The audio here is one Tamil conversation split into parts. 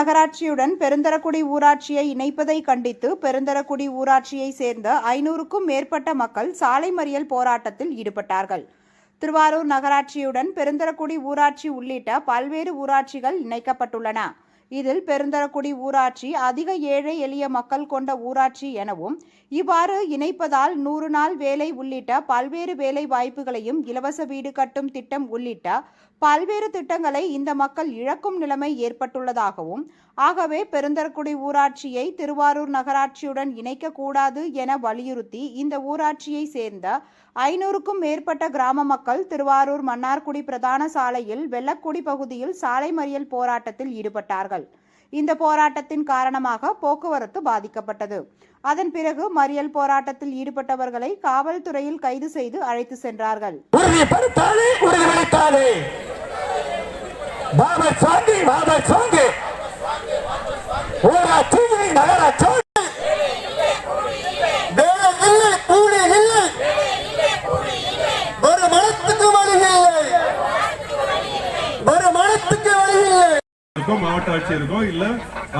நகராட்சியுடன் பெருந்தரக்குடி ஊராட்சியை இணைப்பதை கண்டித்து பெருந்தரக்குடி ஊராட்சியை சேர்ந்த 500க்கும் மேற்பட்ட மக்கள் சாலை மறியல் போராட்டத்தில் ஈடுபட்டார்கள். திருவாரூர் நகராட்சியுடன் பெருந்தரக்குடி ஊராட்சி உள்ளிட்ட பல்வேறு ஊராட்சிகள் இணைக்கப்பட்டுள்ளன. இதில் பெருந்தரக்குடி ஊராட்சி அதிக ஏழை எளிய மக்கள் கொண்ட ஊராட்சி எனவும், இவ்வாறு இணைப்பதால் 100 நாள் வேலை உள்ளிட்ட பல்வேறு வேலை வாய்ப்புகளையும், இலவச வீடு கட்டும் திட்டம் உள்ளிட்ட பல்வேறு திட்டங்களை இந்த மக்கள் இழக்கும் நிலைமை ஏற்பட்டுள்ளதாகவும், ஆகவே பெருந்தரக்குடி ஊராட்சியை திருவாரூர் நகராட்சியுடன் இணைக்கக்கூடாது என வலியுறுத்தி இந்த ஊராட்சியை சேர்ந்த 500க்கும் மேற்பட்ட கிராம மக்கள் திருவாரூர் மன்னார்குடி பிரதான சாலையில் வெள்ளக்குடி பகுதியில் சாலை மறியல் போராட்டத்தில் ஈடுபட்டார்கள். இந்த போராட்டத்தின் காரணமாக போக்குவரத்து பாதிக்கப்பட்டது. அதன் பிறகு மறியல் போராட்டத்தில் ஈடுபட்டவர்களை காவல்துறையில் கைது செய்து அழைத்து சென்றார்கள். மாவட்ட ஆட்சியருக்கோ இல்ல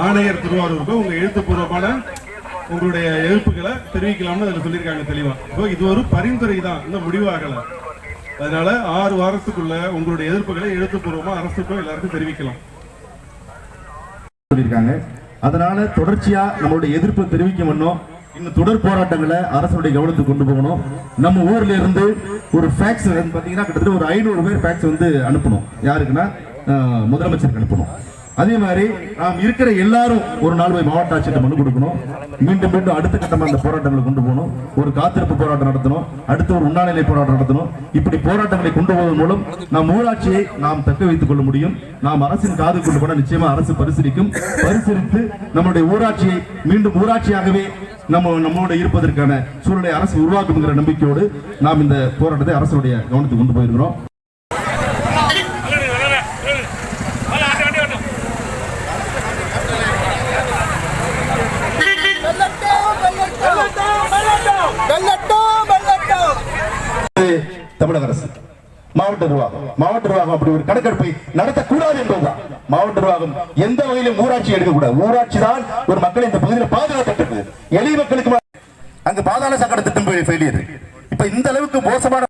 ஆணையர் திருவாரூருக்கோ உங்க எழுத்துப்பூர்வமான உங்களுடைய எதிர்ப்புகளை தெரிவிக்கலாம்னு அதுல சொல்லியிருக்காங்க தெளிவா. இது ஒரு பரிந்துரை தான், இன்னும் முடிவாகல. அதனால 6 வாரத்துக்குள்ள உங்களுடைய எதிர்ப்புகளை எழுத்துப்பூர்வமா அரசுக்கும் எல்லாருக்கும் தெரிவிக்கலாம் சொல்லியிருக்காங்க. அதனால தொடர்ச்சியா நம்மளுடைய எதிர்ப்பு தெரிவிக்கணும். இன்னும் தொடர் போராட்டங்களை அரசுடைய கவனத்துக்கு கொண்டு போகணும். நம்ம ஊர்ல இருந்து ஒரு ஃபேக்ஸ் பாத்தீங்கன்னா கிட்டத்தட்ட ஒரு 500 பேர் ஃபேக்ஸ் அனுப்பணும். யாருக்குன்னா முதலமைச்சருக்கு அனுப்பணும். அதே மாதிரி நாம் இருக்கிற எல்லாரும் ஒரு நாள் போய் மாவட்ட ஆட்சியர் மனு கொடுக்கணும். மீண்டும் மீண்டும் அடுத்த கட்டமாக அந்த போராட்டங்களை கொண்டு போகணும். ஒரு காத்திருப்பு போராட்டம் நடத்தணும், அடுத்து ஒரு உண்ணாநிலை போராட்டம் நடத்தணும். இப்படி போராட்டங்களை கொண்டு போவதன் மூலம் நம் ஊராட்சியை நாம் தக்க வைத்துக் கொள்ள முடியும். நாம் அரசின் காது கொண்டு போன நிச்சயமா அரசு பரிசீலித்து நம்முடைய ஊராட்சியை மீண்டும் ஊராட்சியாகவே நம்மளோட இருப்பதற்கான சூழலை அரசு உருவாக்குங்கிற நம்பிக்கையோடு நாம் இந்த போராட்டத்தை அரசுடைய கவனத்துக்கு கொண்டு போயிருக்கிறோம். தமிழக அரசு மாவட்ட நிர்வாகம் அப்படி ஒரு கணக்கெடுப்பை நடத்தக்கூடாது என்பதுதான். மாவட்ட நிர்வாகம் எந்த வகையிலும் ஊராட்சி எடுக்கக்கூடாது. ஊராட்சி தான் ஒரு மக்களை இந்த பகுதியில் பாதுகாக்கப்பட்டிருக்கு. எளிய மக்களுக்கு அங்கு பாதாள சாக்கடை திட்டம் ஃபெயிலியர். இப்ப இந்த அளவுக்கு மோசமான